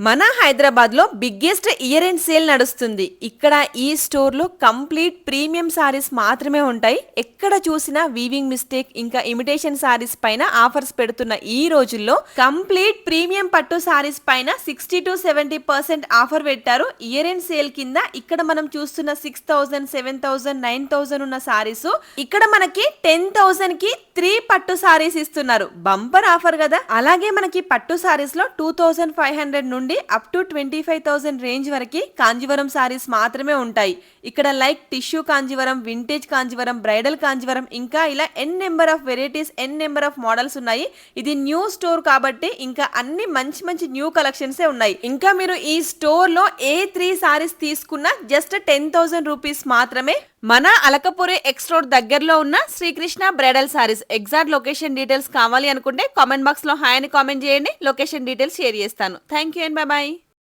మన హైదరాబాద్ లో biggest year end sale నడుస్తుంది. ఇక్కడ ఈ స్టోర్ లో కంప్లీట్ ప్రీమియం సారీస్ మాత్రమే ఉంటాయి. ఎక్కడ చూసినా వీవింగ్ మిస్టేక్ ఇంకా ఇమిటేషన్ సారీస్ పైన ఆఫర్స్ పెడుతున్న ఈ రోజుల్లో కంప్లీట్ ప్రీమియం పట్టు సారీస్ పైన 60-70% ఆఫర్ పెట్టారు. ఇయర్ ఎండ్ సేల్ కింద ఇక్కడ మనం చూస్తున్న 6000, 7000, 9000 ఉన్న సారీస్ ఇక్కడ మనకి 10,000 కి 3 పట్టు సారీస్ ఇస్తున్నారు. బంపర్ ఆఫర్ కదా. అలాగే మనకి పట్టు సారీస్ లో 2500 నుండి అప్ టు 25,000 రేంజ్ వరకు కాంజీవరం సారీస్ మాత్రమే ఉంటాయి. ఇక్కడ like tissue Kanjeevaram, vintage Kanjeevaram, bridal Kanjeevaram ఇంకా ఇలా n number of varieties, n number of models ఉన్నాయి. ఇది న్యూ స్టోర్ కాబట్టి ఇంకా అన్ని మంచి మంచి న్యూ కలెక్షన్స్ ఉన్నాయి. ఇంకా మీరు ఈ స్టోర్ లో ఏ 3 సారీస్ తీసుకున్నా జస్ట్ 10,000 రూపీస్ మాత్రమే. మన అలకపురి ఎక్స్ రోడ్ దగ్గరలో ఉన్న Srikrishna bridal sarees exact location details కావాలి అనుకుంటే కామెంట్ బాక్స్ లో హాయ్ అని కామెంట్ చేయండి. లొకేషన్ డీటెయిల్స్ షేర్ చేస్తాను. Thank you and by.